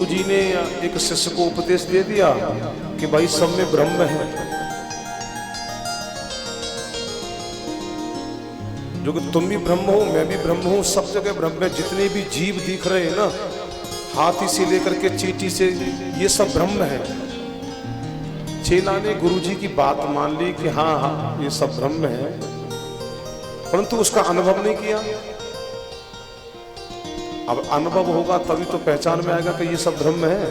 जी ने एक शिष्य को उपदेश दे दिया कि भाई सब में ब्रह्म है, जो कि तुम भी ब्रह्म हो, मैं भी ब्रह्म हूं, सब जगह ब्रह्म है। जितने भी जीव दिख रहे हैं ना, हाथी से लेकर के चींटी से, ये सब ब्रह्म है। चेला ने गुरुजी की बात मान ली कि हाँ हाँ ये सब ब्रह्म है, परंतु उसका अनुभव नहीं किया। अब अनुभव होगा तभी तो पहचान में आएगा कि ये सब ब्रह्म है।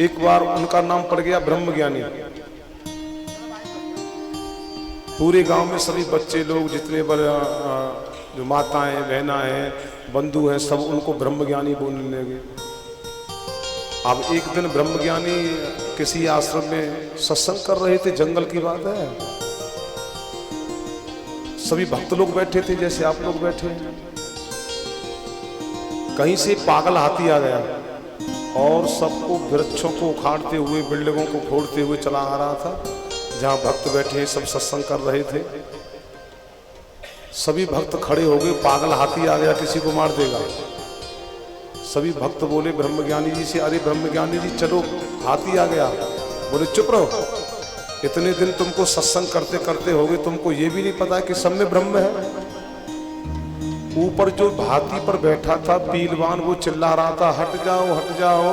एक बार उनका नाम पड़ गया ब्रह्मज्ञानी। पूरे गांव में सभी बच्चे लोग, जितने बड़े जो माताएं बहना हैं बंधु हैं, सब उनको ब्रह्मज्ञानी बोलने लगे। अब एक दिन ब्रह्मज्ञानी किसी आश्रम में सत्संग कर रहे थे, जंगल की बात है। सभी भक्त लोग बैठे थे जैसे आप लोग बैठे। कहीं से पागल हाथी आ गया और सबको, वृक्षों को उखाड़ते हुए, बिल्डिंगों को फोड़ते हुए चला आ रहा था। जहां भक्त बैठे सब सत्संग कर रहे थे, सभी भक्त खड़े हो गए। पागल हाथी आ गया, किसी को मार देगा। सभी भक्त बोले ब्रह्मज्ञानी जी से, अरे ब्रह्मज्ञानी जी चलो, हाथी आ गया। बोले चुप रहो, इतने दिन तुमको सत्संग करते करते हो गए, तुमको ये भी नहीं पता कि सब में ब्रह्म है। ऊपर जो हाथी पर बैठा था पीलवान, वो चिल्ला रहा था, हट जाओ हट जाओ,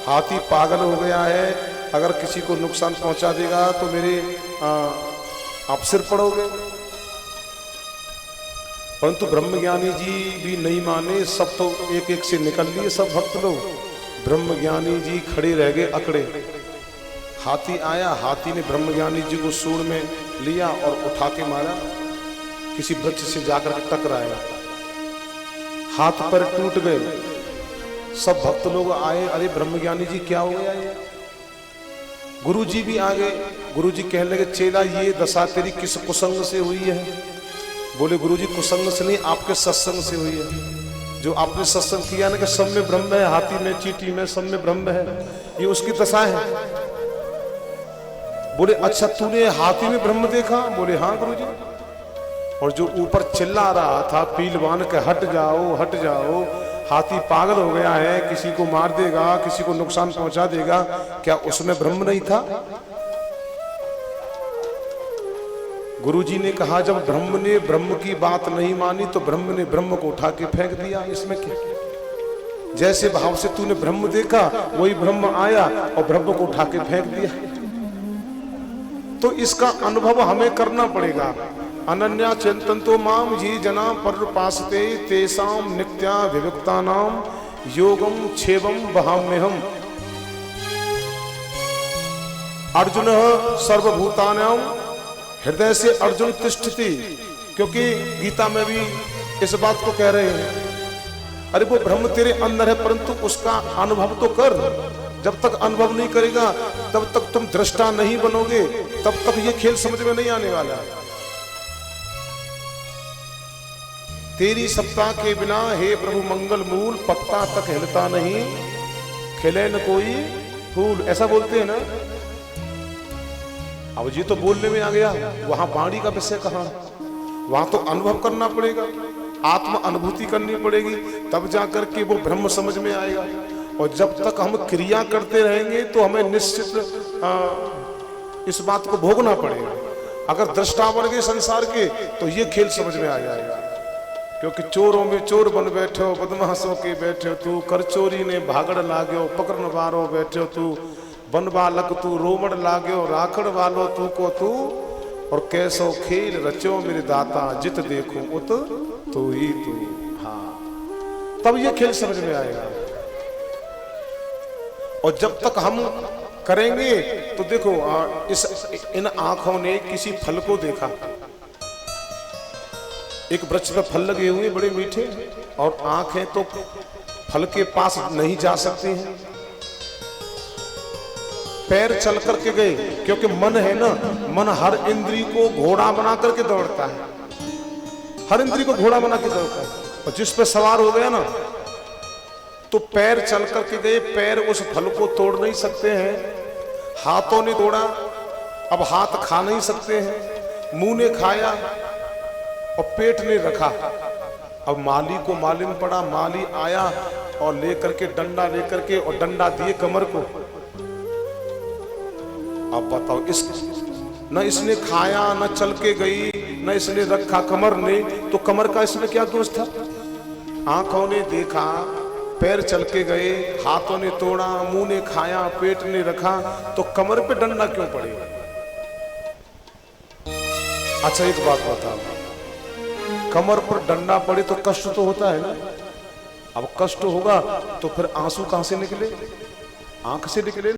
हाथी पागल हो गया है, अगर किसी को नुकसान पहुंचा देगा तो मेरे आप सिर पड़ोगे। परंतु ब्रह्मज्ञानी जी भी नहीं माने, सब तो एक एक से निकल लिए सब भक्त लोग। ब्रह्मज्ञानी जी खड़े रह गए अकड़े। हाथी आया, हाथी ने ब्रह्मज्ञानी जी को सूंड में लिया और उठा के मारा, किसी वृक्ष से जाकर टकराया, हाथ पर टूट गए। सब भक्त लोग आए, अरे ब्रह्मज्ञानी जी क्या हो गया ये? गुरु जी भी आ गए। गुरु जी कहने लगे, चेला ये दशा तेरी किस कुसंग से हुई है? बोले गुरु जी कुसंग से नहीं, आपके सत्संग से हुई है। जो आपने सत्संग किया ना कि सब में ब्रह्म है, हाथी में चींटी में सब में ब्रह्म है, ये उसकी दशा है। बोले अच्छा तूने हाथी में ब्रह्म देखा? बोले हाँ गुरुजी। और जो ऊपर चिल्ला रहा था पीलवान के, हट जाओ हट जाओ, हाथी पागल हो गया है, किसी को मार देगा, किसी को नुकसान पहुंचा देगा, क्या उसमें ब्रह्म नहीं था? गुरुजी ने कहा, जब ब्रह्म ने ब्रह्म की बात नहीं मानी तो ब्रह्म ने ब्रह्म को उठा के फेंक दिया। इसमें क्या? जैसे भाव से तूने ब्रह्म देखा, वही ब्रह्म आया और ब्रह्म को उठा के फेंक दिया। तो इसका अनुभव हमें करना पड़ेगा। अनन्या चिंतन्तो माम ये जना पर्युपासते तेषां नित्या विविक्तानाम योगम क्षेवम वहाम्यहम्। अर्जुन सर्वभूतानां हृदय से अर्जुन तिष्ठति, क्योंकि गीता में भी इस बात को कह रहे हैं। अरे वो ब्रह्म तेरे अंदर है, परंतु उसका अनुभव तो कर। जब तक अनुभव नहीं करेगा तब तक तुम दृष्टा नहीं बनोगे, तब तक ये खेल समझ में नहीं आने वाला। तेरी सत्ता के बिना हे प्रभु मंगल मूल, पत्ता तक हिलता नहीं, खिले न कोई फूल, ऐसा बोलते हैं ना। अब जी तो बोलने में आ गया, वहां वाणी का विषय कहां? वहां तो अनुभव करना पड़ेगा, आत्म अनुभूति करनी पड़ेगी, तब जाकर के वो ब्रह्म समझ में आएगा। और जब तक हम क्रिया करते रहेंगे तो हमें निश्चित इस बात को भोगना पड़ेगा। अगर दृष्टा बन गए संसार के तो ये खेल समझ में आ जाएगा। क्योंकि चोरों में चोर बन बैठे हो, बदमाशों के बैठे हो तू, कर चोरी ने भागड़ लागो, पकड़न वारो बैठे हो तू, बन बालक तू, रोमड़ लागो, राखड़ वालो तू को तू, और कैसो खेल रचो मेरे दाता, जित देखो उत तू ही तू। हाँ, तब ये खेल समझ में आएगा। और जब तक हम करेंगे तो देखो, इन आंखों ने किसी फल को देखा, एक वृक्ष पे फल लगे हुए बड़े मीठे, और आंखें तो फल के पास नहीं जा सकती हैं। पैर चल करके गए, क्योंकि मन है ना, मन हर इंद्री को घोड़ा बना करके दौड़ता है, हर इंद्री को घोड़ा बना के दौड़ता है। और जिस पे सवार हो गया ना, तो पैर चल करके गए, पैर उस फल को तोड़ नहीं सकते हैं, हाथों ने तोड़ा, अब हाथ खा नहीं सकते हैं, मुंह ने खाया और पेट ने रखा, अब माली को मालूम पड़ा, माली आया और लेकर के डंडा लेकर के और डंडा दिए कमर को। अब बताओ, इस न इसने खाया न चल के गई, न इसने रखा कमर ने, तो कमर का इसमें क्या दोष था? आंखों ने देखा, पैर चल के गए, हाथों ने तोड़ा, मुंह ने खाया, पेट ने रखा, तो कमर पे डंडा क्यों पड़ेगा? अच्छा एक बात बताओ, कमर पर डंडा पड़े तो कष्ट तो होता है ना। अब कष्ट होगा तो फिर आंसू कहां से निकले? आंख से निकले।